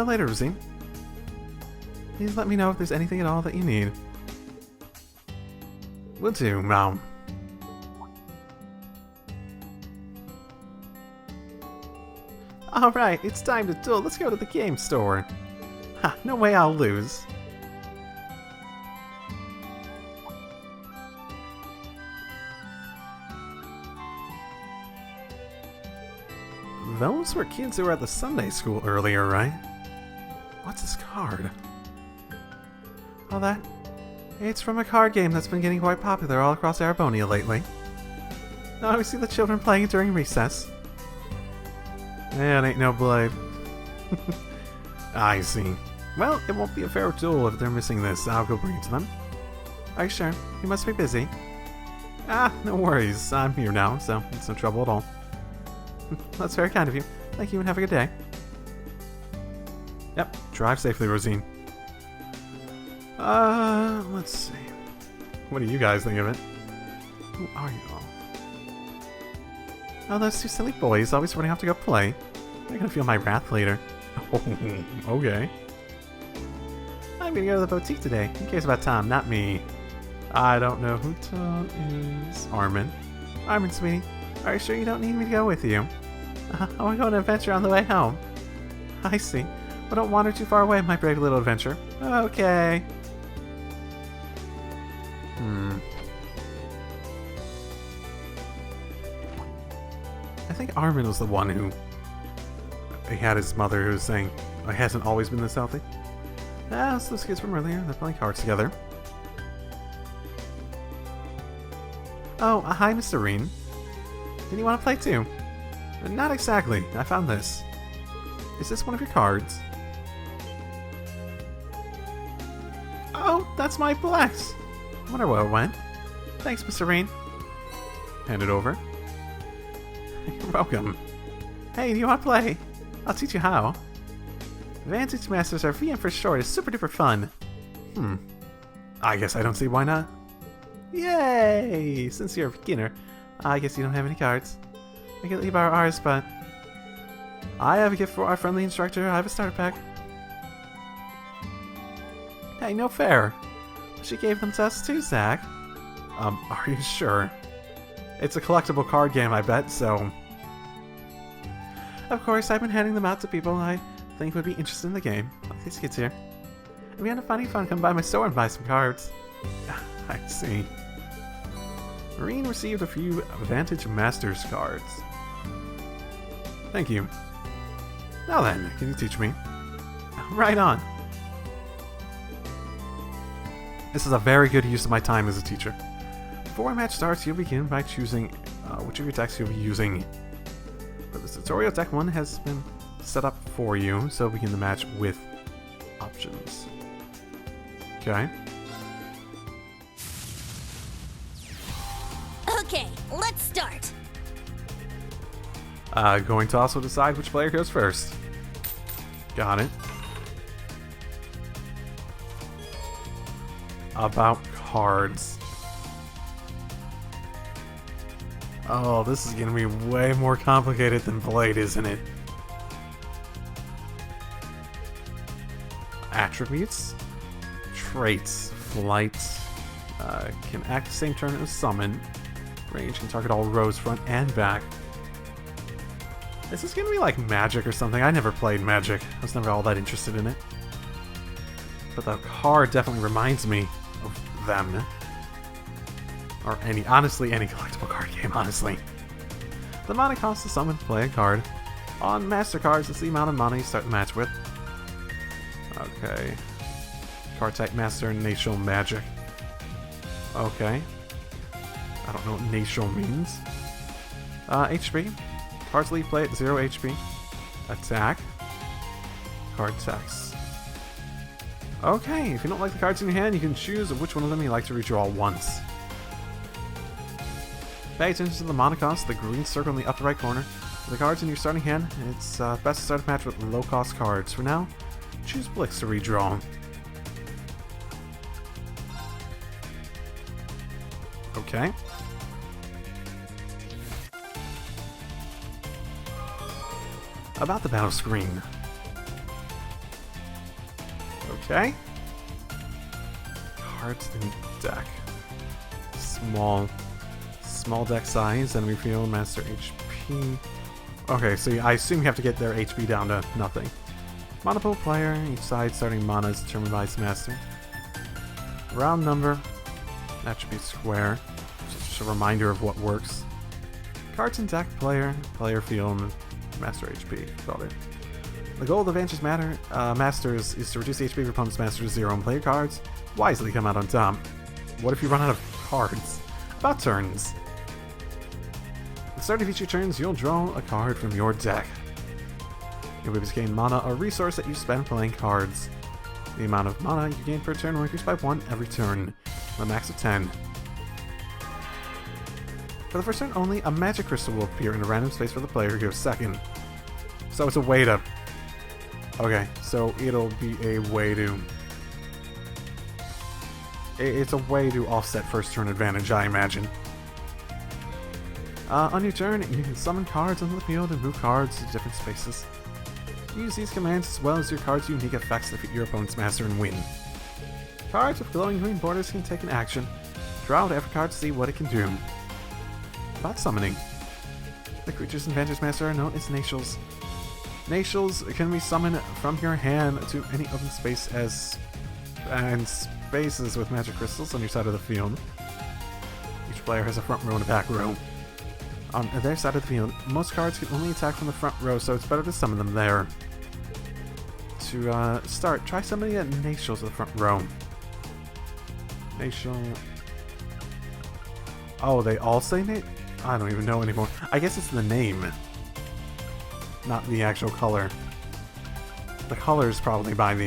Later, Rean. Please let me know if there's anything at all that you need. Will do, Mom. Alright, it's time to duel. Let's go to the game store. Ha, no way I'll lose. Those were kids who were at the Sunday school earlier, right? What's this card? Oh, that? It's from a card game that's been getting quite popular all across Arabonia lately. Now we see the children playing it during recess. Man, ain't no blade. I see. Well, it won't be a fair duel if they're missing this. I'll go bring it to them. Are you sure? You must be busy. Ah, no worries. I'm here now, so it's no trouble at all. That's very kind of you. Thank you and have a good day. Yep, drive safely, Rean. Let's see. What do you guys think of it? Who are you all? Oh, those two silly boys always running off to go play. They're gonna feel my wrath later. Oh, okay. I'm gonna go to the boutique today. Who cares about Tom? Not me. I don't know who Tom is. Armin. Armin, sweetie. Are you sure you don't need me to go with you? I want to go on an adventure on the way home. I see. But don't wander too far away, my brave little adventure. Okay. I think Armin was the one who... He had his mother who was saying, I hasn't always been this healthy. Ah, it's those kids from earlier. They're playing cards together. Oh, hi, Mr. Rean. Did you want to play too? Not exactly. I found this. Is this one of your cards? Oh, that's my bless. I wonder where it went. Thanks, Mr. Rean. Hand it over. You're welcome. Hey, do you want to play? I'll teach you how. Vantage Masters are VM for short. It's super duper fun. I guess I don't see why not. Yay! Since you're a beginner, I guess you don't have any cards. We can leave ours, but... I have a gift for our friendly instructor. I have a starter pack. Hey, no fair. She gave them to us too, Zach. Are you sure? It's a collectible card game, I bet, so... Of course, I've been handing them out to people I think would be interested in the game. Like these kids here. If you end up finding fun, come by my store and buy some cards. I see. Rean received a few Vantage Masters cards. Thank you. Now then, can you teach me? Right on. This is a very good use of my time as a teacher. Before a match starts, you'll begin by choosing which of your decks you'll be using. For this tutorial, deck 1 has been set up for you, so begin the match with options. Okay. Okay, let's start. Going to also decide which player goes first. Got it. About cards. Oh, this is gonna be way more complicated than Blade, isn't it? Attributes. Traits. Flight. Can act the same turn as summon. Range can target all rows front and back. Is this gonna be like Magic or something? I never played Magic. I was never all that interested in it. But the card definitely reminds me of them. Or honestly, any collectible card game, honestly. The mana costs to summon, play a card. On Master Cards, it's the amount of mana you start the match with. Okay. Card type Master, National Magic. Okay. I don't know what National means. HP. Cards leave play at 0 HP. Attack. Card text. Okay, if you don't like the cards in your hand, you can choose which one of them you like to redraw once. Pay attention to the mana cost, the green circle in the upper right corner. For the cards in your starting hand, it's best to start a match with low-cost cards. For now, choose Blix to redraw. Okay. About the battle screen. Okay. Cards in deck. Small deck size, enemy field, master HP. Okay, so I assume you have to get their HP down to nothing. Mana pool player, each side starting mana is determined by its master. Round number, attribute square, just a reminder of what works. Cards in deck, player field, master HP, got it. The goal of the Vantage Masters is to reduce the HP of your opponent's master to 0 and play your cards wisely come out on top. What if you run out of cards? About turns. At the start of each of your turns, you'll draw a card from your deck. Your abilities gain mana, a resource that you spend playing cards. The amount of mana you gain per turn will increase by 1 every turn, a max of 10. For the first turn only, a magic crystal will appear in a random space for the player who goes second. So it's a way to... Okay, so it'll be a way to... It's a way to offset first turn advantage, I imagine. On your turn, you can summon cards onto the field and move cards to different spaces. Use these commands as well as your cards' unique effects to defeat your opponent's master and win. Cards with glowing green borders can take an action. Draw out every card to see what it can do. About summoning. The creatures in Vantage Master are known as Natials. Natials can be summoned from your hand to any open space and spaces with magic crystals on your side of the field. Each player has a front row and a back row. On their side of the field, most cards can only attack from the front row, so it's better to summon them there. To start, try summoning a Natials to the front row. Natial... Oh, they all say Nate? I don't even know anymore. I guess it's the name, not the actual color. The color is probably by the,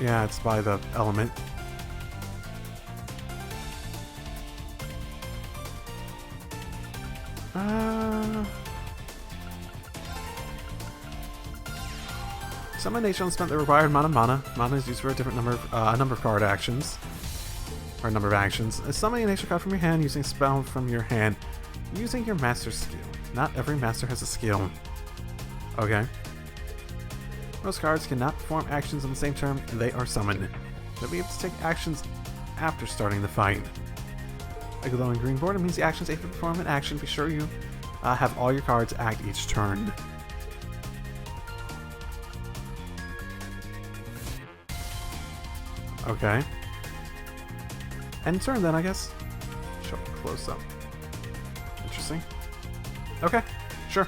yeah, it's by the element. Summon Nation spent the required amount of mana. Mana is used for a number of card actions. Or a number of actions. Summoning a nature card from your hand using a spell from your hand. Using your master's skill. Not every master has a skill. Okay. Most cards cannot perform actions on the same turn they are summoned. They'll be able to take actions after starting the fight. A glowing green border means the actions able to perform an action. Be sure you have all your cards act each turn. Okay. End turn then, I guess. Show up close up. Interesting. Okay, sure.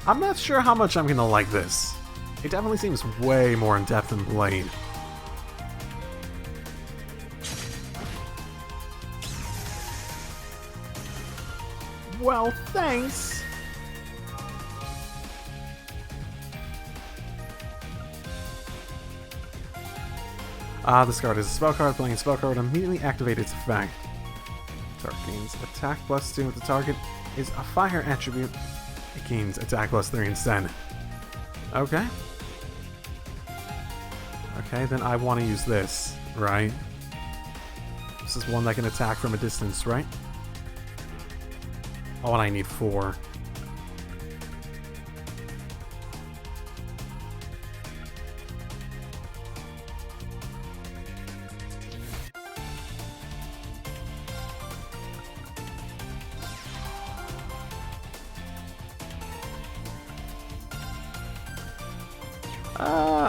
I'm not sure how much I'm gonna like this. It definitely seems way more in depth than Blade. Well, thanks. This card is a spell card. Playing a spell card immediately activate its effect. Target gains attack +2. If the target is a fire attribute, it gains attack +3 instead. Okay. Okay, then I want to use this, right? This is one that can attack from a distance, right? Oh, and I need 4.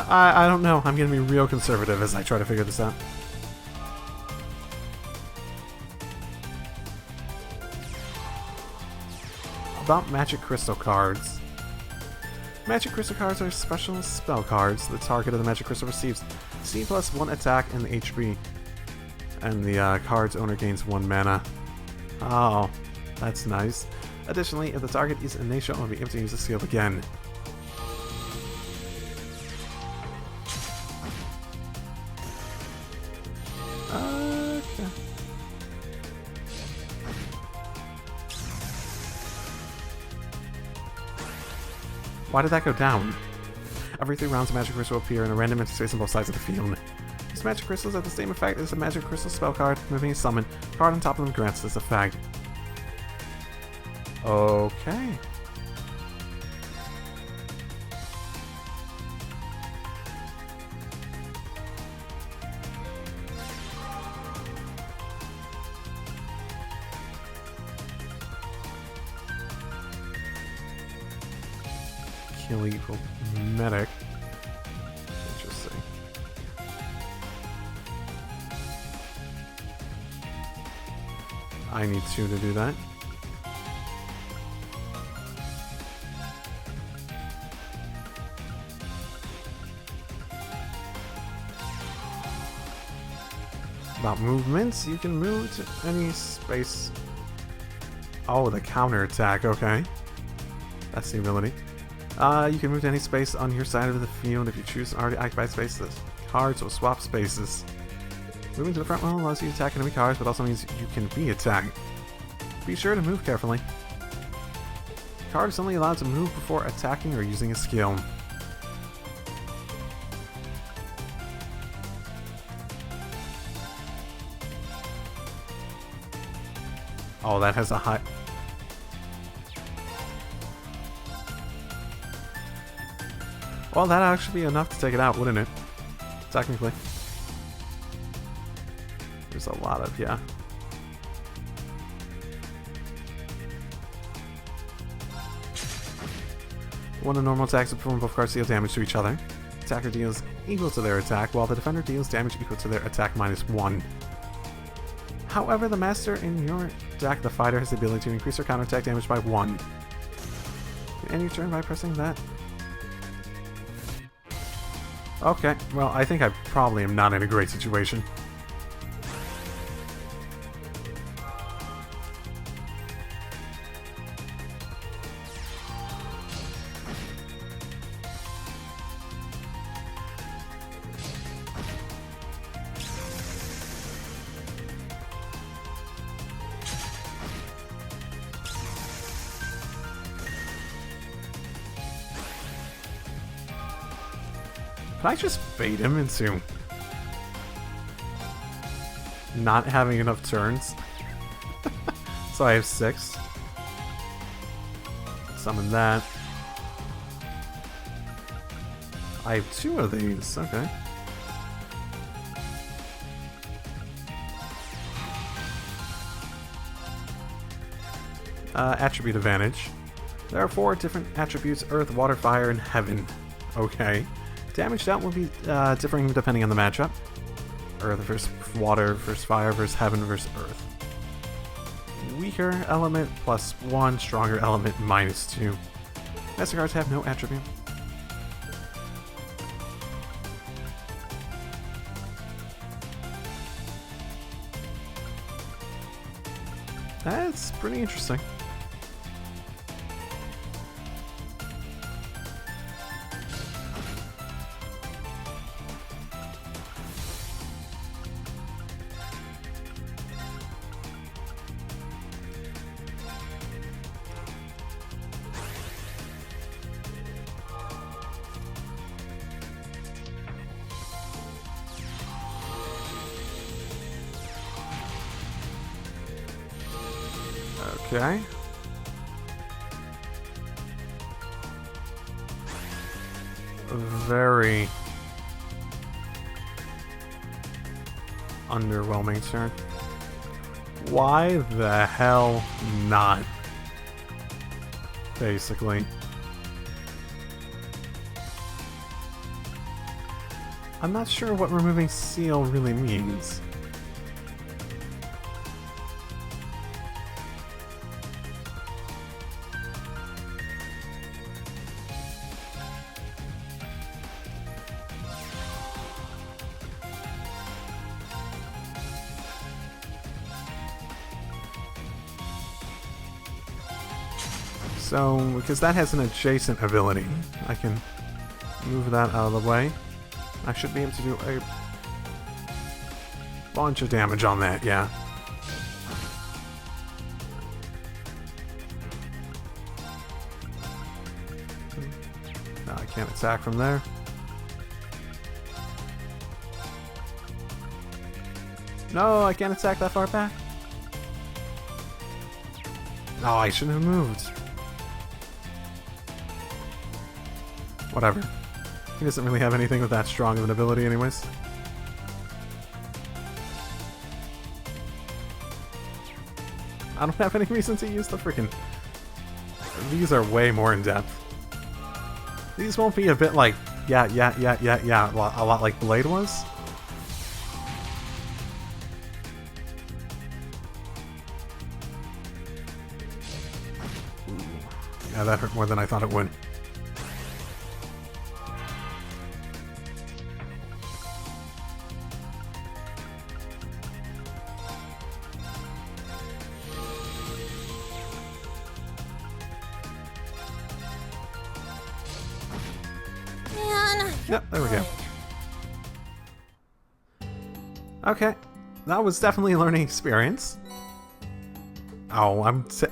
I don't know. I'm gonna be real conservative as I try to figure this out. About Magic Crystal cards. Magic Crystal cards are special spell cards. The target of the Magic Crystal receives C+1 attack and HP. And the card's owner gains 1 mana. Oh, that's nice. Additionally, if the target is a nation, it will be able to use the skill again. Why did that go down? Every 3 rounds, a magic crystal will appear in a random interface on both sides of the field. These magic crystals have the same effect as a magic crystal spell card. Moving a summon card on top of them grants this effect. Okay. Kill equal medic. Interesting. I need 2 to do that. About movements, you can move to any space. Oh, the counter attack, okay. That's the ability. You can move to any space on your side of the field. If you choose an already occupied space, the cards will swap spaces. Moving to the front row allows you to attack enemy cards, but also means you can be attacked. Be sure to move carefully. The card is only allowed to move before attacking or using a skill. Oh, that has a high... Well, that'd actually be enough to take it out, wouldn't it? Technically. There's a lot of, yeah. When a normal attack is performed, both cards deal damage to each other. Attacker deals equal to their attack, while the defender deals damage equal to their attack -1. However, the master in your deck, the fighter, has the ability to increase their counterattack damage by 1. You end your turn by pressing that. Okay, well, I think I probably am not in a great situation. Can I just bait him into not having enough turns? So I have 6. Summon that. I have 2 of these, okay. Attribute advantage. There are 4 different attributes: Earth, Water, Fire, and Heaven. Okay. Damage out will be differing depending on the matchup. Earth versus Water versus Fire versus Heaven versus Earth. Weaker element +1, stronger element -2. Master cards have no attribute. That's pretty interesting. Okay. Very underwhelming turn. Why the hell not? Basically. I'm not sure what removing seal really means. So, because that has an adjacent ability, I can move that out of the way. I should be able to do a bunch of damage on that, yeah. No, I Can't attack from there. No, I can't attack that far back. No, I shouldn't have moved. Whatever. He doesn't really have anything with that strong of an ability anyways. I don't have any reason to use the freaking... These are way more in-depth. These won't be a bit like... Yeah, a lot like Blade was. Ooh. Yeah, that hurt more than I thought it would. Yep, there we go. Okay, that was definitely a learning experience. Oh,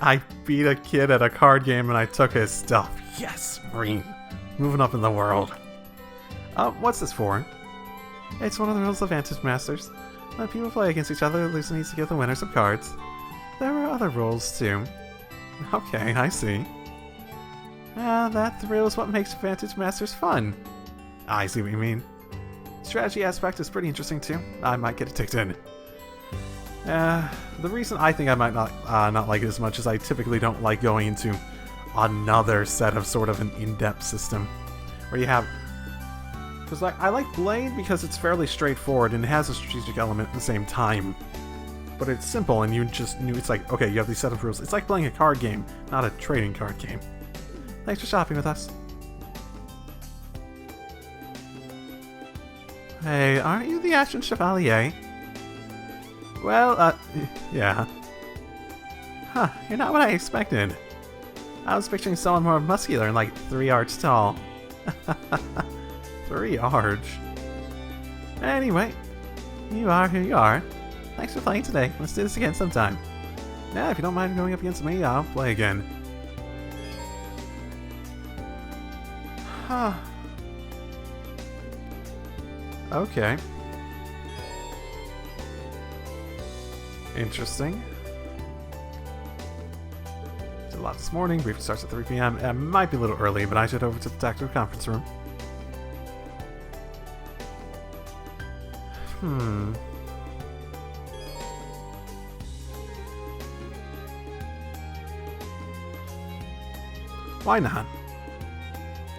I beat a kid at a card game and I took his stuff. Yes, Rean. Moving up in the world. What's this for? It's one of the rules of Vantage Masters. When people play against each other, the loser needs to give the winner some cards. There are other rules too. Okay, I see. That thrill is what makes Vantage Masters fun. I see what you mean. Strategy aspect is pretty interesting too. I might get addicted. The reason I think I might not like it as much is I typically don't like going into another set of sort of an in-depth system where you have... Because like I like Blade because it's fairly straightforward and it has a strategic element at the same time. But it's simple and it's like, okay, you have these set of rules. It's like playing a card game, not a trading card game. Thanks for shopping with us. Hey, aren't you the Ashen Chevalier? Well, yeah. Huh, you're not what I expected. I was picturing someone more muscular and like 3 arch tall. 3 arch? Anyway, you are who you are. Thanks for playing today. Let's do this again sometime. Yeah, if you don't mind going up against me, I'll play again. Huh. Okay. Interesting. Did a lot this morning. Briefing starts at 3 p.m. It might be a little early, but I should head over to the tactical conference room. Why not?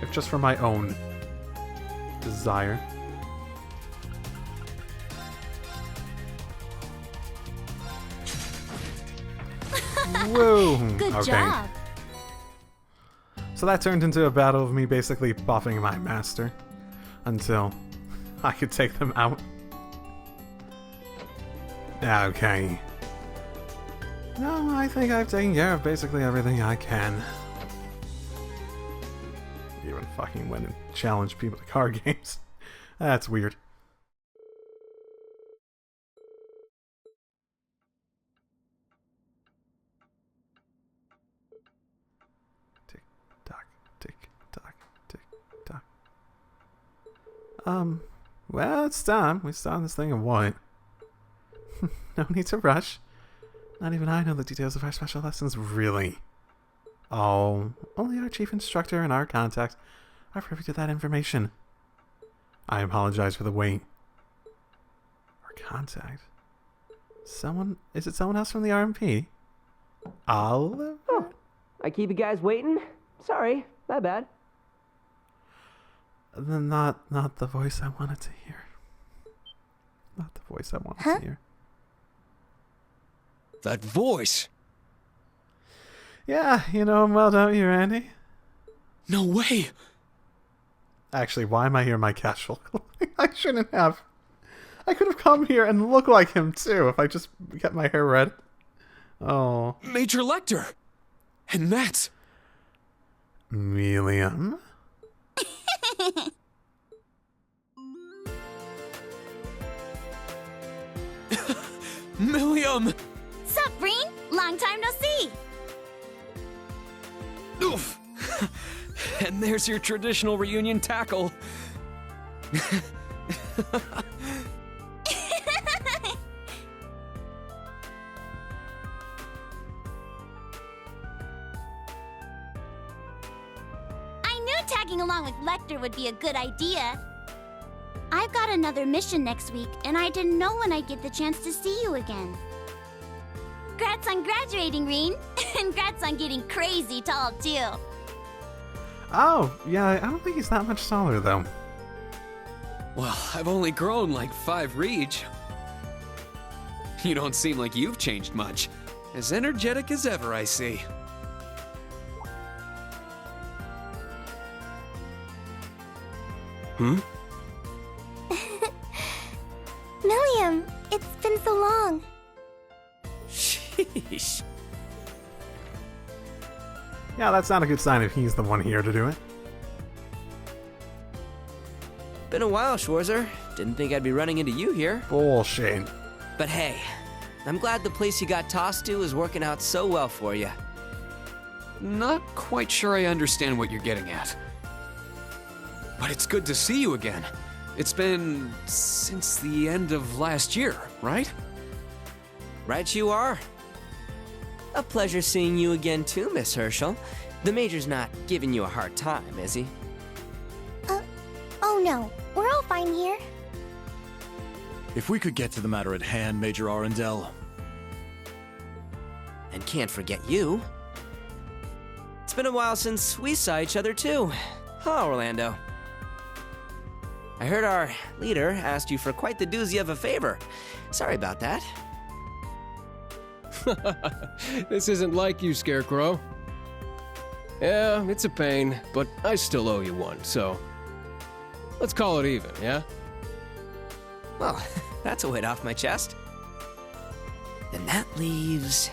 If just for my own desire. Whoa! Good job. So that turned into a battle of me basically buffing my master until I could take them out. Okay. No, I think I've taken care of basically everything I can. Even fucking went and challenged people to card games. That's weird. Tick tock, tick tock, tick tock. Well, it's time. We start this thing in what? No need to rush. Not even I know the details of our special lessons, really. Oh, only our chief instructor and our contacts are privy to that information. I apologize for the wait. Our contact? Is it someone else from the RMP? Oliver? Oh, I keep you guys waiting? Sorry, my bad. Then not the voice I wanted to hear. Not the voice I wanted to hear. That voice! Yeah, you know him well, don't you, Randy? No way! Actually, why am I here in my casual clothing? I shouldn't have. I could have come here and looked like him, too, if I just kept my hair red. Oh. Major Lecter! And that's... Milliam? Milliam! Sup, Rean? Long time no see. Oof! And And there's your traditional reunion tackle. I knew tagging along with Lecter would be a good idea. I've got another mission next week, and I didn't know when I'd get the chance to see you again. Congrats on graduating, Rean. And congrats on getting crazy tall, too. Oh, yeah, I don't think he's that much taller, though. Well, I've only grown like 5 reach. You don't seem like you've changed much. As energetic as ever, I see. Hmm? Milliam, it's been so long. Sheesh. Yeah, that's not a good sign if he's the one here to do it. Been a while, Schwarzer. Didn't think I'd be running into you here. Bullshit. But hey, I'm glad the place you got tossed to is working out so well for you. Not quite sure I understand what you're getting at. But it's good to see you again. It's been since the end of last year, right? Right you are. A pleasure seeing you again too, Miss Herschel. The Major's not giving you a hard time, is he? Oh no, we're all fine here. If we could get to the matter at hand, Major Arundel. And can't forget you. It's been a while since we saw each other too. Huh, Orlando? I heard our leader asked you for quite the doozy of a favor. Sorry about that. This isn't like you, Scarecrow. Yeah, it's a pain, but I still owe you one, so... let's call it even, yeah? Well, that's a weight off my chest. Then that leaves...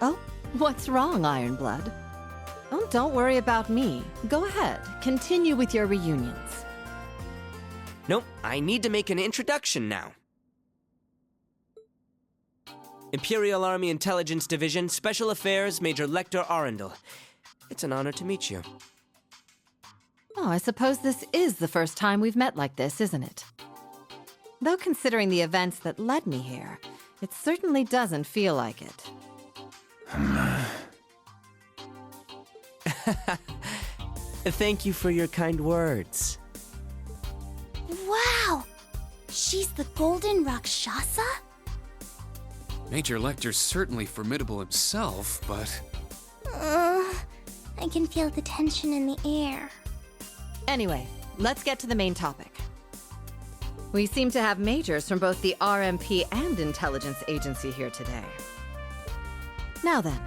Oh, what's wrong, Ironblood? Oh, don't worry about me. Go ahead, continue with your reunions. Nope, I need to make an introduction now. Imperial Army Intelligence Division, Special Affairs, Major Lecter Arundel. It's an honor to meet you. Oh, I suppose this is the first time we've met like this, isn't it? Though considering the events that led me here, it certainly doesn't feel like it. Thank you for your kind words. Wow! She's the Golden Rakshasa? Major Lecter's certainly formidable himself, but... I can feel the tension in the air. Anyway, let's get to the main topic. We seem to have majors from both the RMP and Intelligence Agency here today. Now then,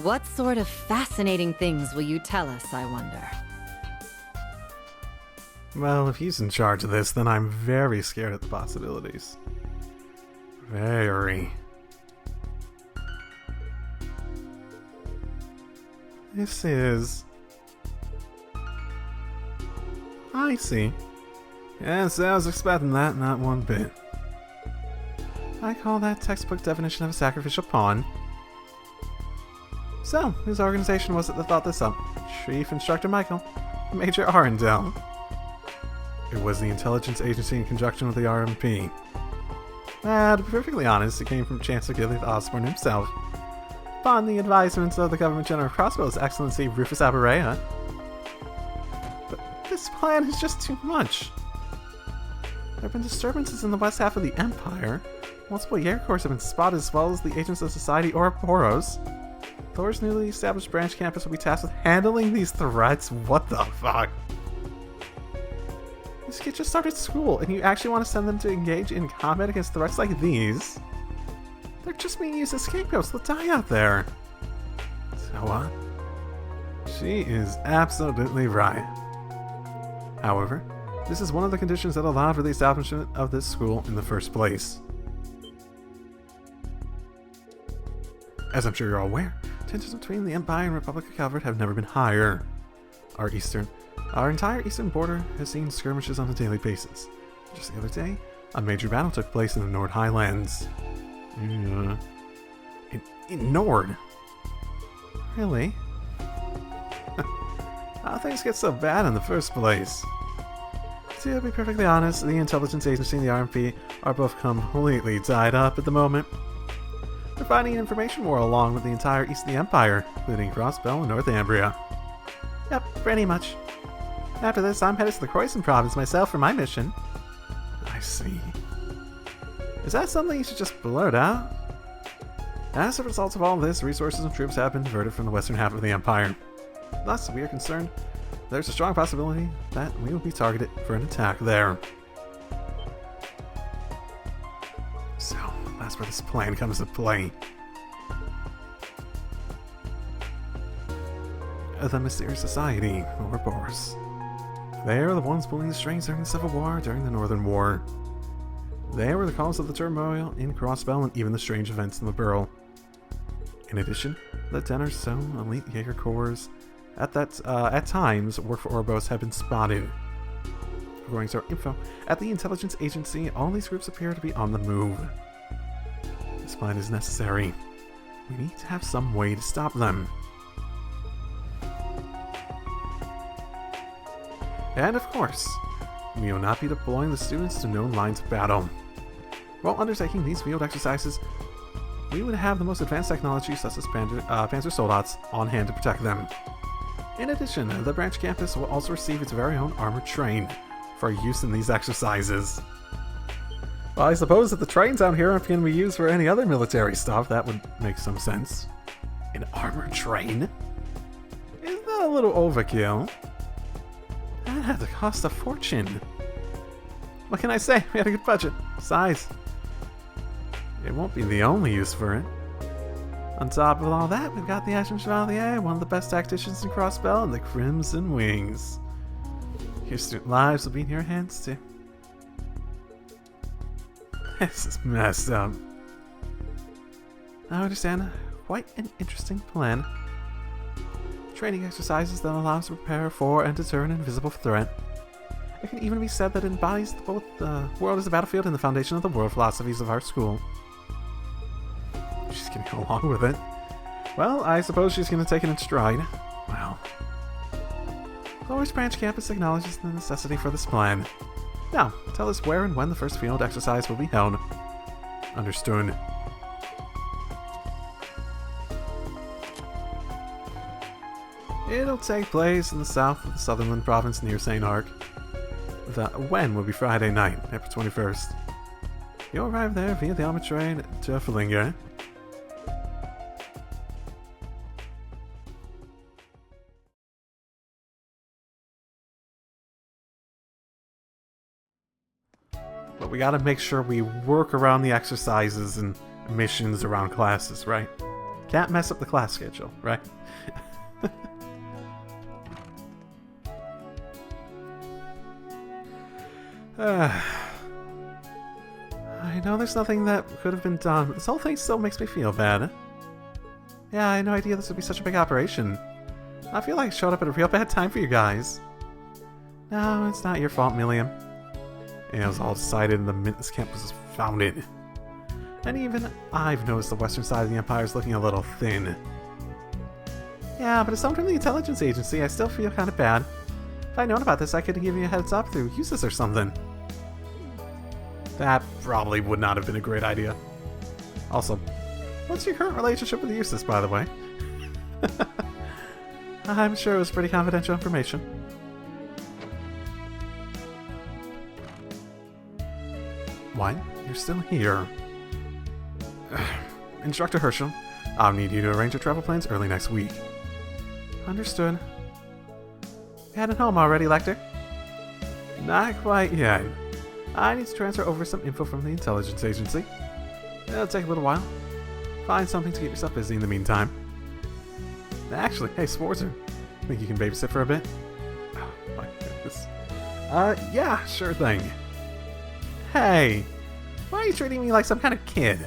what sort of fascinating things will you tell us, I wonder? Well, if he's in charge of this, then I'm very scared at the possibilities. Very. This is... I see. Yes, I was expecting that, not one bit. I call that textbook definition of a sacrificial pawn. So, whose organization was it that thought this up? Chief Instructor Michael? Major Arundel? It was the Intelligence Agency in conjunction with the RMP. To be perfectly honest, it came from Chancellor Gilead Osborne himself, upon the advisements of the Government General Crossbell's Excellency Rufus Aberrea. But this plan is just too much. There have been disturbances in the west half of the Empire. Multiple Yair Corps have been spotted, as well as the agents of Society Ouroboros. Thor's newly established branch campus will be tasked with handling these threats. What the fuck? These kids just started school, and you actually want to send them to engage in combat against threats like these? They're just being used as scapegoats. They'll die out there. So what? She is absolutely right. However, this is one of the conditions that allowed for the establishment of this school in the first place. As I'm sure you're all aware, tensions between the Empire and Republic of Calvert have never been higher. Our entire eastern border has seen skirmishes on a daily basis. Just the other day, a major battle took place in the Nord Highlands. ignored. Really? How things get so bad in the first place? To be perfectly honest, the intelligence agency and the RMP are both completely tied up at the moment. They're fighting an information war along with the entire east of the Empire, including Crossbell and Northumbria. Yep, pretty much. After this, I'm headed to the Croissant province myself for my mission. I see. Is that something you should just blurt out? As a result of all this, resources and troops have been diverted from the western half of the Empire. Thus, we are concerned there's a strong possibility that we will be targeted for an attack there. So, that's where this plan comes to play. The Mysterious Society, or BORS. They are the ones pulling the strings during the Civil War, during the Northern War. They were the cause of the turmoil in Crossbell and even the strange events in the Burrow. In addition, the 10 or so elite Jaeger Corps at times work for Orbos have been spotted. According to our info, at the intelligence agency, all these groups appear to be on the move. This plan is necessary. We need to have some way to stop them. And of course, we will not be deploying the students to known lines of battle. While undertaking these field exercises, we would have the most advanced technology such as Panzer Soldats on hand to protect them. In addition, the branch campus will also receive its very own armored train for use in these exercises. Well, I suppose that the trains out here can be used for any other military stuff. That would make some sense. An armored train? Isn't that a little overkill? That had to cost a fortune. What can I say? We had a good budget. Besides, it won't be the only use for it. On top of all that, we've got the Asham Chevalier, one of the best tacticians in Crossbell, and the Crimson Wings. Your student lives will be in your hands too. This is messed up. I understand. Quite an interesting plan. Training exercises that allow us to prepare for and deter an invisible threat. It can even be said that it embodies both the world as a battlefield and the foundation of the world philosophies of our school. She's getting along with it. Well, I suppose she's going to take it in stride. Wow. Chloe's branch campus acknowledges the necessity for this plan. Now, tell us where and when the first field exercise will be held. Understood. It'll take place in the south of the Sutherland province near St. Arc. The when will be Friday night, April 21st. You'll arrive there via the armored train to Fullinger. But we gotta make sure we work around the exercises and missions around classes, right? Can't mess up the class schedule, right? I know there's nothing that could have been done, but this whole thing still makes me feel bad. Yeah, I had no idea this would be such a big operation. I feel like I showed up at a real bad time for you guys. No, it's not your fault, Milliam. It was all decided in the minute this campus was founded. And even I've noticed the western side of the Empire is looking a little thin. Yeah, but as someone from the intelligence agency, I still feel kind of bad. If I'd known about this, I could give you a heads up through uses or something. That probably would not have been a great idea. Also, what's your current relationship with Eustace, by the way? I'm sure it was pretty confidential information. What? You're still here. Instructor Herschel, I'll need you to arrange your travel plans early next week. Understood. Headed home already, Lecter? Not quite yet. I need to transfer over some info from the intelligence agency. It'll take a little while. Find something to keep yourself busy in the meantime. Actually, hey, Swarzer, think you can babysit for a bit? Oh, my goodness. Yeah, sure thing. Hey, why are you treating me like some kind of kid?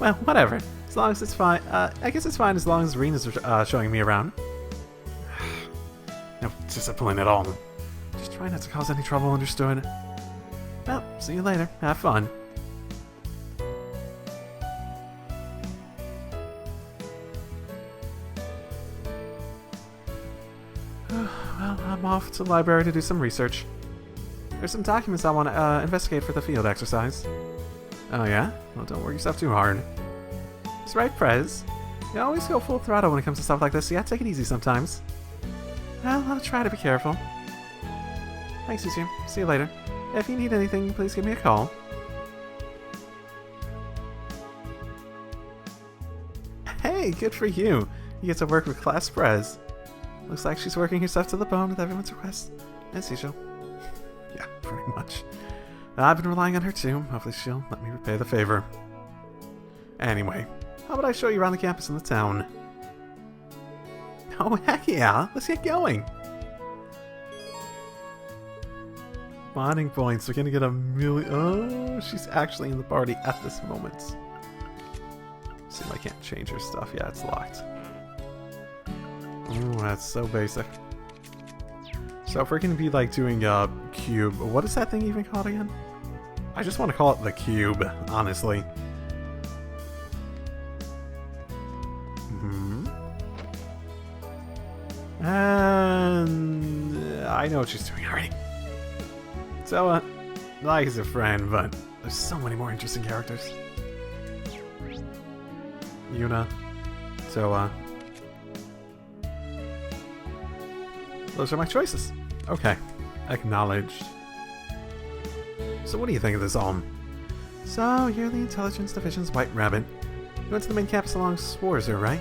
Well, whatever. As long as it's fine. I guess it's fine as long as Rean is showing me around. No discipline at all. Just try not to cause any trouble, understood? Well, see you later. Have fun. Well, I'm off to the library to do some research. There's some documents I want to investigate for the field exercise. Oh yeah? Well, don't work yourself too hard. That's right, Prez. You always go full throttle when it comes to stuff like this, so yeah, take it easy sometimes. Well, I'll try to be careful. Thanks, Yuzu. See you later. If you need anything, please give me a call. Hey, good for you. You get to work with Class Prez. Looks like she's working herself to the bone with everyone's request. As usual. Yeah, pretty much. I've been relying on her too. Hopefully she'll let me repay the favor. Anyway, how about I show you around the campus and the town? Oh, heck yeah! Let's get going! Bonding points. We're gonna get 1,000,000. Oh, she's actually in the party at this moment. See if I can't change her stuff. Yeah, it's locked. Oh, that's so basic. So if we're gonna be like doing a cube, what is that thing even called again? I just want to call it the cube, honestly. And I know what she's doing already. So, like he's a friend, but there's so many more interesting characters. Yuna. So, those are my choices. Okay. Acknowledged. So what do you think of this all? So, you're the Intelligence Division's White Rabbit. You went to the main campus along Swarzer, right?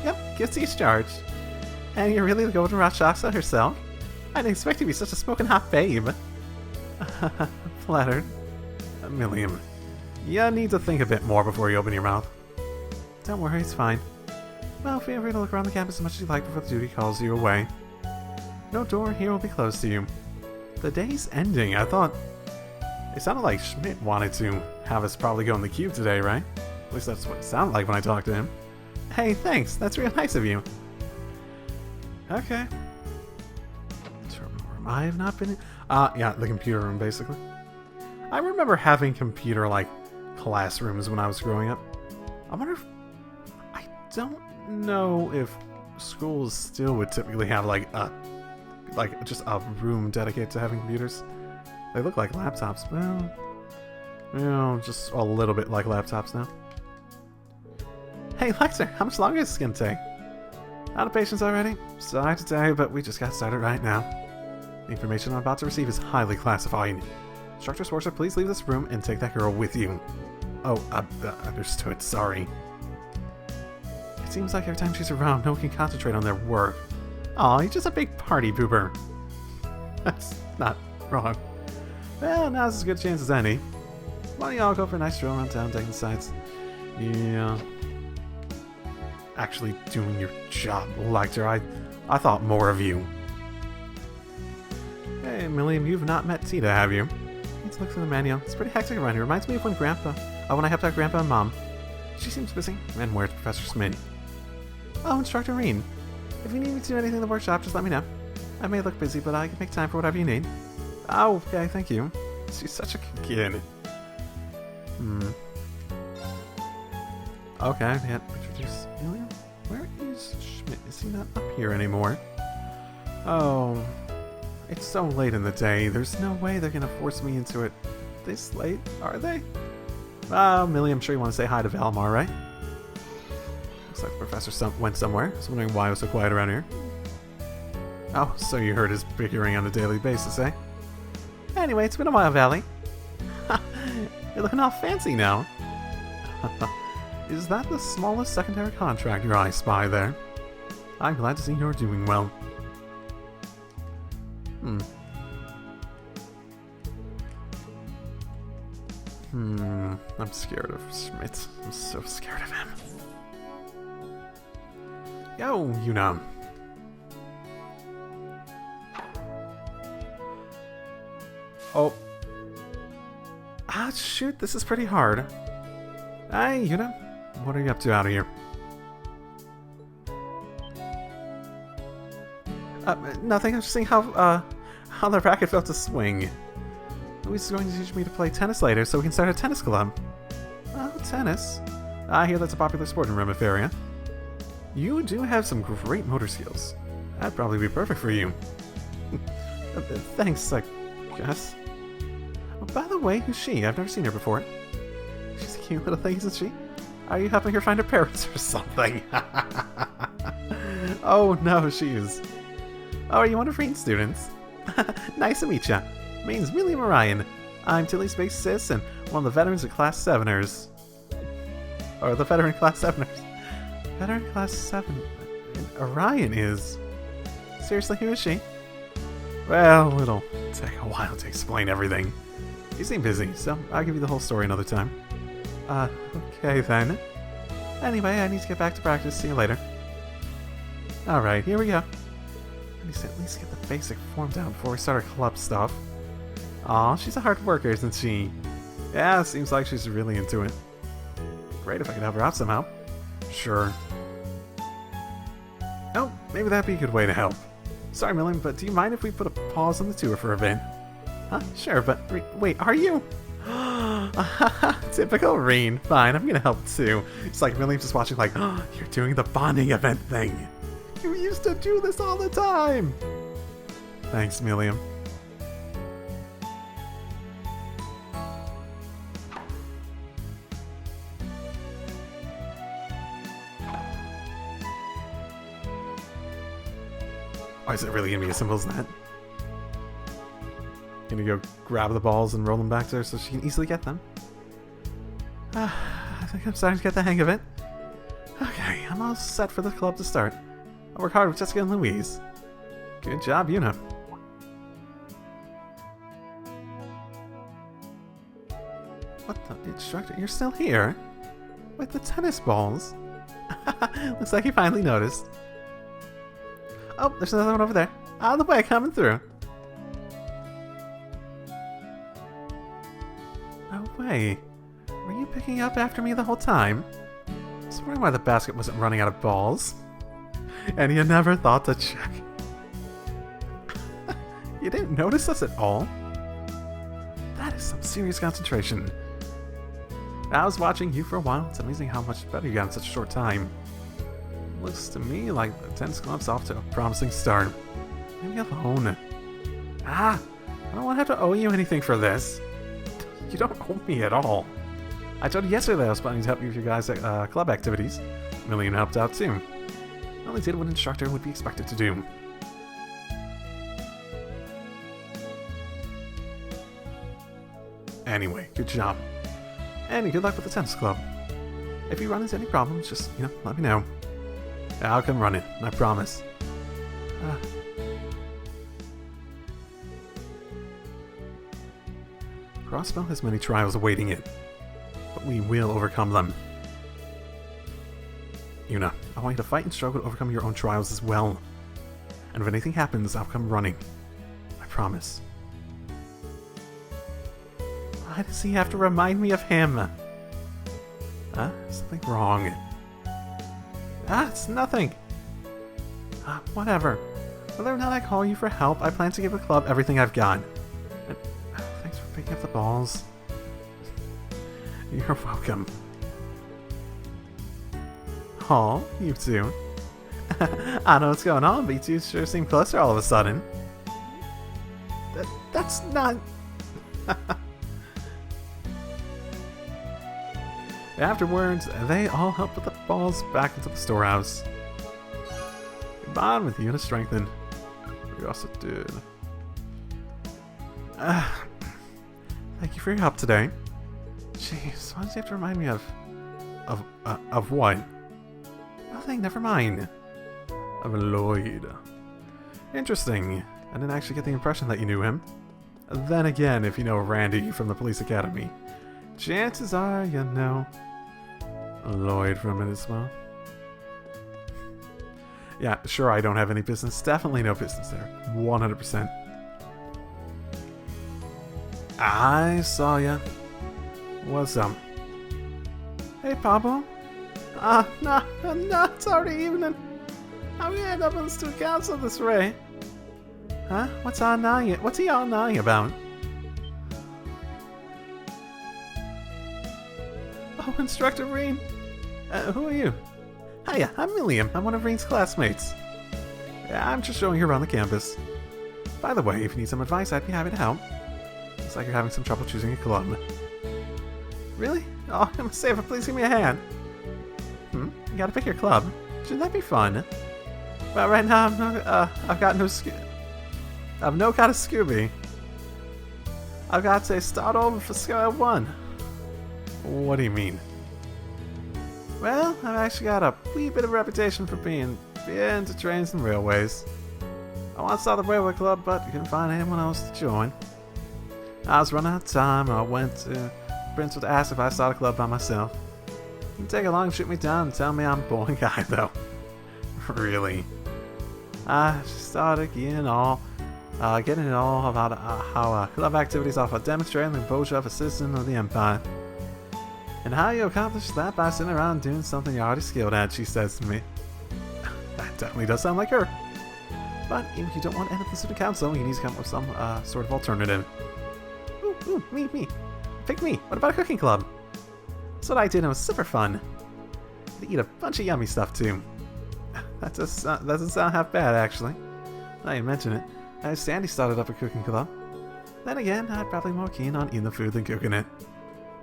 Yep, gets discharged. And you're really the golden Rakshasa herself? I didn't expect you to be such a smoking hot babe. Flattered. Milliam, you need to think a bit more before you open your mouth. Don't worry, it's fine. Well, feel free to look around the campus as much as you like before the duty calls you away. No door here will be closed to you. The day's ending. I thought... It sounded like Schmidt wanted to have us probably go in the cube today, right? At least that's what it sounded like when I talked to him. Hey, thanks. That's real nice of you. Okay. Terminal room. I have not been in... yeah, the computer room, basically. I remember having computer, like, classrooms when I was growing up. I wonder if... I don't know if schools still would typically have, like, just a room dedicated to having computers. They look like laptops, well... You know, just a little bit like laptops now. Hey, Lexer, how much longer is this gonna take? Out of patience already? Sorry to tell you, but we just got started right now. The information I'm about to receive is highly classified. Instructor Swarzer, please leave this room and take that girl with you. Oh, understood, sorry. It seems like every time she's around, no one can concentrate on their work. Aw, he's just a big party pooper. That's not wrong. Well, now's as good a chance as any. Why don't y'all go for a nice stroll around town, taking the sights? Yeah. Actually doing your job, Lecter. I thought more of you. Hey, Milliam, you've not met Tita, have you? Let's look through the manual. It's pretty hectic around here. Reminds me of when when I helped out Grandpa and Mom. She seems busy. And where's Professor Smith? Oh, Instructor Rean. If you need me to do anything in the workshop, just let me know. I may look busy, but I can make time for whatever you need. Oh, okay, thank you. She's such a good kid. Okay, yeah, introduce Milliam. Where is Schmidt? Is he not up here anymore? Oh, it's so late in the day. There's no way they're gonna force me into it this late, are they? Millie, I'm sure you want to say hi to Valmar, right? Looks like the professor went somewhere. I was wondering why it was so quiet around here. Oh, so you heard his bickering on a daily basis, eh? Anyway, it's been a while, Valley. You're looking all fancy now. Is that the smallest secondary contractor I spy there? I'm glad to see you're doing well. I'm scared of Schmidt. I'm so scared of him. Yo, Yuna. Oh. Ah, shoot, this is pretty hard. Hey, Yuna. What are you up to out of here? Nothing. I'm just seeing how the racket felt to swing. Luis is going to teach me to play tennis later, so we can start a tennis club. Oh, tennis? I hear that's a popular sport in Remifaria. You do have some great motor skills. That'd probably be perfect for you. Thanks, I guess. Oh, by the way, who's she? I've never seen her before. She's a cute little thing, isn't she? Are you helping her find her parents or something? Oh no, she is. Oh, are you one of Rean's students? Nice to meet ya. My name's William Rean. I'm Tilly's big sis and one of the veterans of Class 7ers. Or the veteran Class 7ers. Veteran Class 7... And Orion is... Seriously, who is she? Well, it'll take a while to explain everything. You seem busy, so I'll give you the whole story another time. Okay then. Anyway, I need to get back to practice. See you later. Alright, here we go. I need to at least get the basic form down before we start our club stuff. Aw, she's a hard worker, isn't she? Yeah, seems like she's really into it. Great if I could help her out somehow. Sure. Oh, maybe that'd be a good way to help. Sorry, Millen, but do you mind if we put a pause on the tour for a bit? Huh? Sure, but wait, are you? Typical Rean. Fine, I'm gonna help too. It's like Millie's just watching like, oh, you're doing the bonding event thing. You used to do this all the time. Thanks, Milliam. Why is it really gonna be as simple as that? Gonna go grab the balls and roll them back to her so she can easily get them. I think I'm starting to get the hang of it. Okay, I'm all set for the club to start. I'll work hard with Jessica and Louise. Good job, Yuna. What the? Instructor, you're still here? With the tennis balls? Looks like you finally noticed. Oh, there's another one over there. Out of the way, coming through. No way. Were you picking up after me the whole time? I was wondering why the basket wasn't running out of balls. And you never thought to check. You didn't notice us at all? That is some serious concentration. I was watching you for a while. It's amazing how much better you got in such a short time. Looks to me like the tennis club's off to a promising start. Leave me alone. I don't want to have to owe you anything for this. You don't owe me at all. I told you yesterday I was planning to help you with your guys' club activities. Millian helped out too. I only did what an instructor would be expected to do. Anyway, good job. And good luck with the tennis club. If you run into any problems, just, let me know. I'll come running, I promise. Crossbell has many trials awaiting it, but we will overcome them. Yuna, I want you to fight and struggle to overcome your own trials as well. And if anything happens, I'll come running. I promise. Why does he have to remind me of him? Something wrong. It's nothing. Whatever. Whether or not I call you for help, I plan to give the club everything I've got. And, thanks for picking up the balls. You're welcome. Aw, you two. I don't know what's going on, but you two sure seem closer all of a sudden. That's not... Afterwards, they all help put the balls back into the storehouse. Your bond with Yuna strengthened. We also did. Thank you for your help today. Jeez, why does you have to remind me of what? Nothing, never mind. Of Lloyd. Interesting. I didn't actually get the impression that you knew him. Then again, if you know Randy from the police academy, chances are you know Lloyd from it as well. Yeah, sure, I don't have any business. Definitely no business there. 100%. I saw ya. What's up? Hey, Pablo. No, it's already evening. How we end up in the student council this way? Huh? What's he all gnawing about? Oh, Instructor Rean. Who are you? Hiya, I'm William. I'm one of Rean's classmates. Yeah, I'm just showing you around the campus. By the way, if you need some advice, I'd be happy to help. Looks like you're having some trouble choosing a club. Really? Oh, I'm a saver. Please give me a hand. You gotta pick your club. Shouldn't that be fun? Well, right now I've got no I've no kind of Scooby. I've got to start over for square one. What do you mean? Well, I've actually got a wee bit of a reputation for being into trains and railways. I once started the railway club, but couldn't find anyone else to join. I was running out of time. I went to Prince to ask if I started a club by myself. Didn't take long to shoot me down and tell me I'm a boring guy, though. Really. I started getting it all about how club activities offer demonstrating the composure of a citizen of the Empire. And how you accomplish that by sitting around doing something you're already skilled at, she says to me. That definitely does sound like her. But if you don't want to end up in the student council, you need to come up with some sort of alternative. Ooh, me. Pick me. What about a cooking club? That's what I did and it was super fun. To eat a bunch of yummy stuff too. That doesn't sound half bad actually. Now you mention it. Sandy started up a cooking club. Then again, I'd probably more keen on eating the food than cooking it.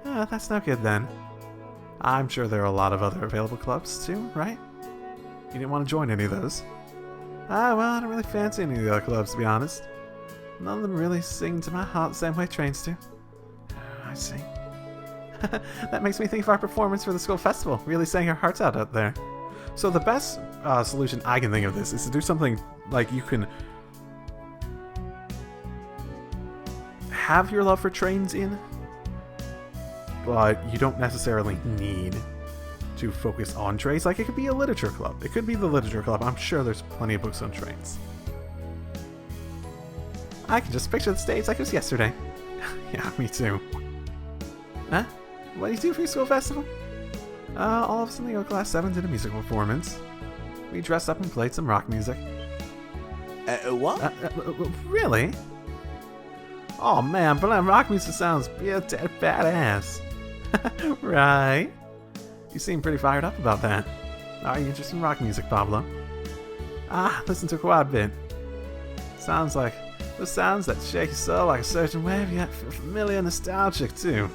That's no good then. I'm sure there are a lot of other available clubs too, right? You didn't want to join any of those? Well, I don't really fancy any of the other clubs to be honest. None of them really sing to my heart the same way trains do. I see. That makes me think of our performance for the school festival. Really sang our hearts out there. So the best solution I can think of this is to do something like you can have your love for trains in, but you don't necessarily need to focus on trains. Like it could be a literature club. It could be the literature club. I'm sure there's plenty of books on trains. I can just picture the stage like it was yesterday. Yeah, me too. Huh? What do you do for your school festival? All of us in the class 7 did a musical performance. We dressed up and played some rock music. What? Really? Oh man, but rock music sounds badass. Right. You seem pretty fired up about that. Are you interested in rock music, Pablo? Listen to quite a bit. Sounds like the sounds that shake your soul like a surging wave, yet familiar and nostalgic too.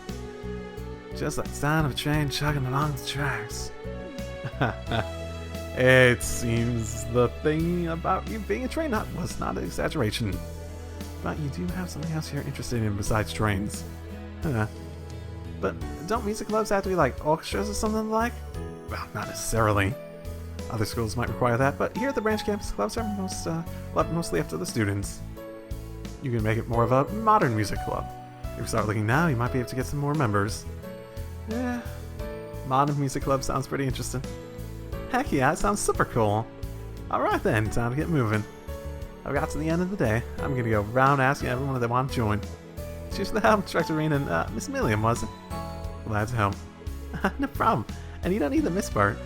Just like the sound of a train chugging along the tracks. It seems the thing about you being a train nut was not an exaggeration. But you do have something else you're interested in besides trains. But don't music clubs have to be like orchestras or something like? Well, not necessarily. Other schools might require that, but here at the branch campus clubs are mostly up to the students. You can make it more of a modern music club. If you start looking now, you might be able to get some more members. Yeah, modern music club sounds pretty interesting. Heck yeah, it sounds super cool. Alright then, time to get moving. I've got to the end of the day. I'm gonna go around asking everyone if they want to join. Choose the help, Instructor Rean and Miss Milliam, was it? Glad to help. No problem. And you don't need the miss part.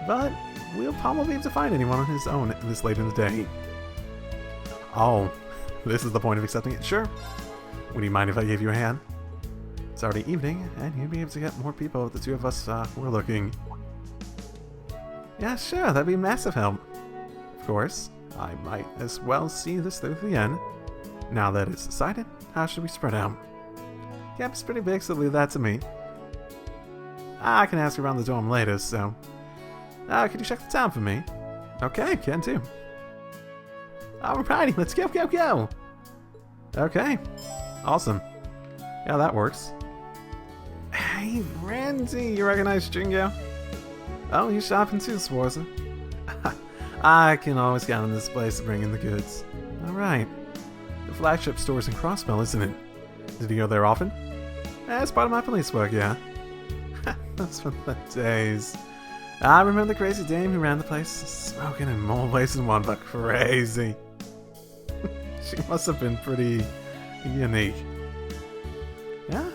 But we'll probably be able to find anyone on his own this late in the day. Oh, this is the point of accepting it, sure. Would you mind if I gave you a hand? It's already evening, and you'd be able to get more people if the two of us were looking. Yeah, sure, that'd be a massive help. Of course, I might as well see this through to the end. Now that it's decided, how should we spread out? Camp's pretty big, so leave that to me. I can ask around the dorm later, so... could you check the time for me? Okay, can do. Alrighty, let's go! Okay, awesome. Yeah, that works. Hey, Randy, you recognize Jingo? Oh, you're shopping too, Swarza. I can always count on this place to bring in the goods. Alright. The flagship store's in Crossbell, isn't it? Did you go there often? It's part of my police work, yeah. That's from the days. I remember the crazy dame who ran the place, smoking in more ways than one, but crazy. She must have been pretty unique. Yeah?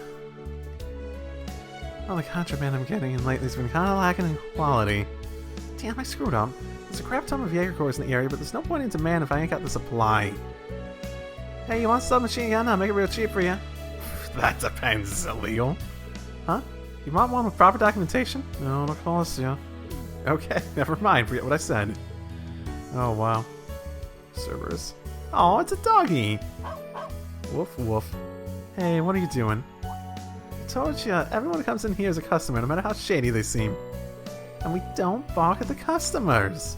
All the contraband I'm getting in lately's been kinda lacking in quality. Damn, I screwed up. There's a crap ton of Jaeger cores in the area, but there's no point in demand if I ain't got the supply. Hey, you want some machine gun? I'll make it real cheap for you. That depends, it's illegal. Huh? You want one with proper documentation? No, of course, yeah. Okay, never mind, forget what I said. Oh, wow. Cerberus. Oh, it's a doggy! Woof woof. Hey, what are you doing? I told you, everyone who comes in here is a customer, no matter how shady they seem. And we don't balk at the customers.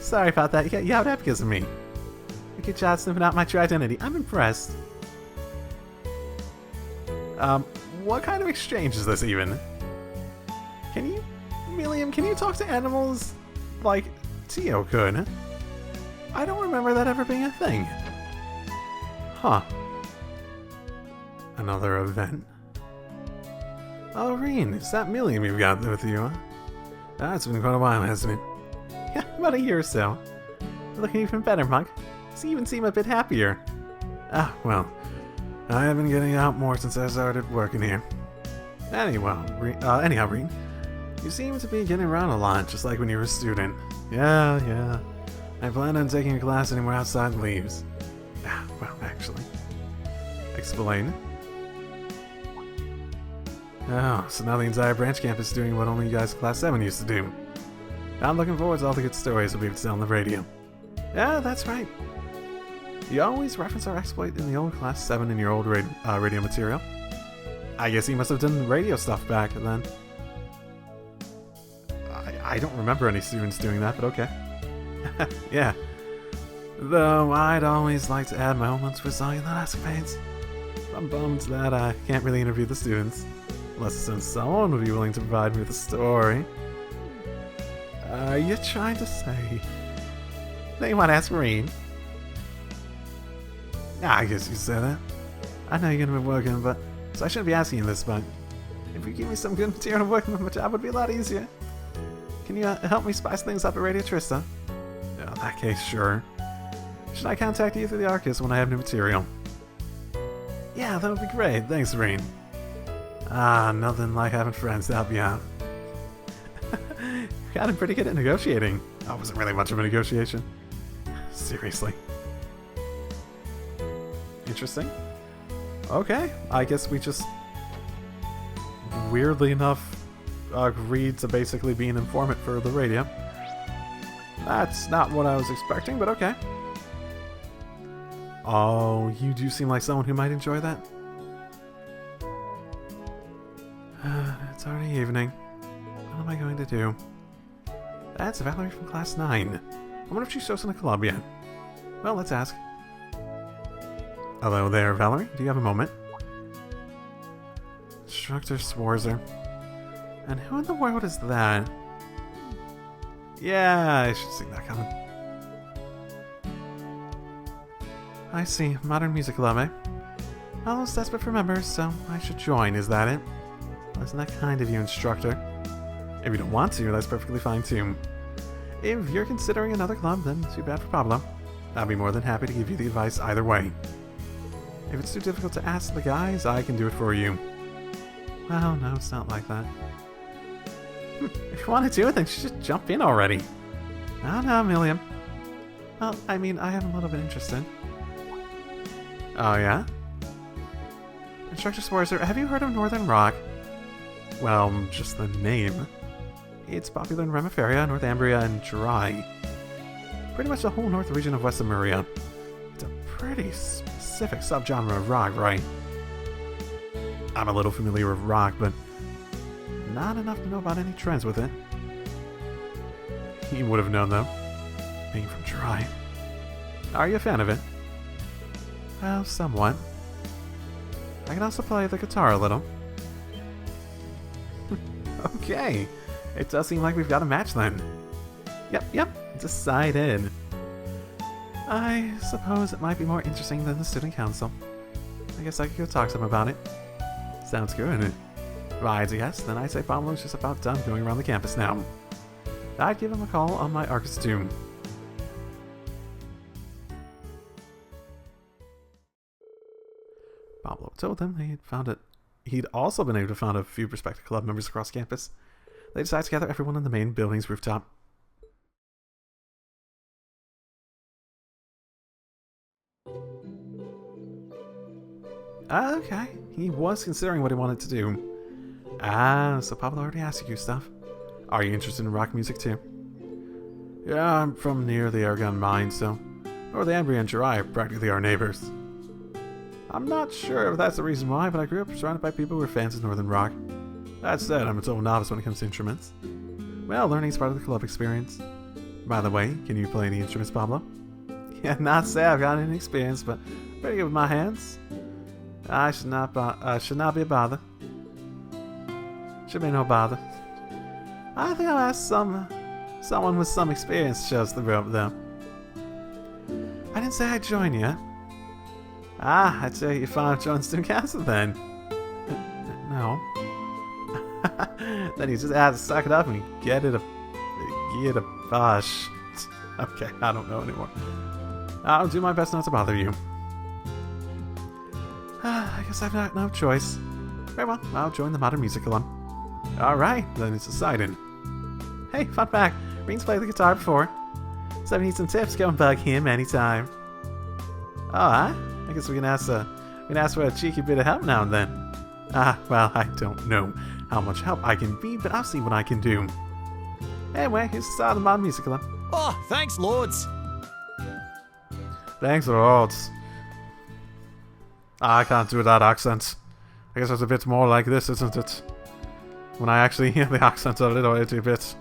Sorry about that. You yelled at because of me. Good job sniffing out my true identity. I'm impressed. What kind of exchange is this even? William, can you talk to animals like Tio could? I don't remember that ever being a thing. Huh. Another event. Oh, Rean, is that William you've got with you? It's been quite a while, hasn't it? Yeah, about a year or so. You're looking even better, Mug. You even seem a bit happier. Ah, well, I have been getting out more since I started working here. Anyhow, Rean, you seem to be getting around a lot, just like when you were a student. Yeah. I plan on taking a class anywhere outside leaves. Ah, well, actually. Explain. Oh, so now the entire branch campus is doing what only you guys in Class 7 used to do. I'm looking forward to all the good stories we'll be able to tell on the radio. Yeah, that's right. You always reference our exploit in the old Class 7 in your old radio material. I guess he must have done radio stuff back then. I don't remember any students doing that, but okay. Yeah. Though I'd always like to add my own little twist on that escapades. I'm bummed that I can't really interview the students. Unless since someone would be willing to provide me with a story. Are you trying to say that you want to ask Rean? I guess you said that. I know you're gonna be working, but so I shouldn't be asking you this, but if you give me some good material to work with, my job would be a lot easier. Can you help me spice things up at Radio Trista? In that case, sure. Should I contact you through the Arcus when I have new material? Yeah, that would be great. Thanks, Rean. Nothing like having friends to help you out. Got him pretty good at negotiating. That wasn't really much of a negotiation. Seriously. Interesting. Okay, I guess we just weirdly enough agreed to basically be an informant for the radio. That's not what I was expecting, but okay. Oh, you do seem like someone who might enjoy that. It's already evening. What am I going to do? That's Valerie from Class 9. I wonder if she shows in a club yet. Well, let's ask. Hello there, Valerie. Do you have a moment? Instructor Swarzer. And who in the world is that? Yeah, I should see that coming. I see. Modern music club, eh? All those desperate for members, so I should join, is that it? Well, isn't that kind of you, Instructor? If you don't want to, that's perfectly fine too. If you're considering another club, then too bad for Pablo. I'd be more than happy to give you the advice either way. If it's too difficult to ask the guys, I can do it for you. Well, no, it's not like that. If you want to do it, then you should just jump in already. Oh no, William. Well, I mean, I am a little bit interested. Oh yeah? Instructor Swarzer, have you heard of Northern Rock? Well, just the name. It's popular in Remiferia, Northumbria, and Dry. Pretty much the whole north region of West Zemuria. It's a pretty specific subgenre of rock, right? I'm a little familiar with rock, but not enough to know about any trends with it. He would have known, though, being from Dry. Are you a fan of it? Well, somewhat. I can also play the guitar a little. Okay, it does seem like we've got a match then. Yep, decided. I suppose it might be more interesting than the student council. I guess I could go talk to them about it. Sounds good. Right, yes, then I'd say Pablo's just about done going around the campus now. I'd give him a call on my Arcus too. Pablo told them he'd also been able to find a few prospective club members across campus. They decided to gather everyone on the main building's rooftop. Okay, he was considering what he wanted to do. So Pablo already asked you stuff. Are you interested in rock music too? Yeah, I'm from near the Aragon mine, so Northumbria and Jirai are practically our neighbors. I'm not sure if that's the reason why, but I grew up surrounded by people who were fans of Northern Rock. That said, I'm a total novice when it comes to instruments. Well, learning is part of the club experience. By the way, can you play any instruments, Pablo? Yeah, not say I've got any experience, but pretty good with my hands. I should not be a bother. Should be no bother. I think I'll ask someone with some experience to show us the rope, though. I didn't say I'd join you. Ah, I'd say you found join Student Council then. No. Then you just have to suck it up and get a bush. Okay, I don't know anymore. I'll do my best not to bother you. I guess I've got no choice. Very well, I'll join the Modern Music Club. Alright, then it's decided. Hey, fun fact, Rean's played the guitar before. So if you need some tips, go and bug him anytime. Alright, I guess we can ask for a cheeky bit of help now and then. Well, I don't know how much help I can be, but I'll see what I can do. Anyway, here's the start of the Modern Music Club. Oh, thanks, lords. Thanks, Lords. I can't do that accent. I guess it's a bit more like this, isn't it? When I actually hear the accent a little itty bit.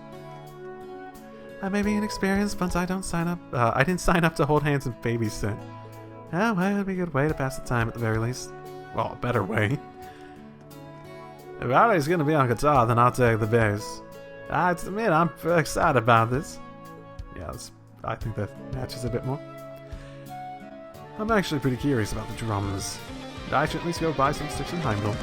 I may be inexperienced, but I didn't sign up to hold hands and babysit. Oh, well, it'd be a good way to pass the time at the very least. Well, a better way. If Ari's gonna be on guitar, then I'll take the bass. I have to admit, I'm very excited about this. Yeah, I think that matches a bit more. I'm actually pretty curious about the drums. I should at least go buy some sticks in Heimdall.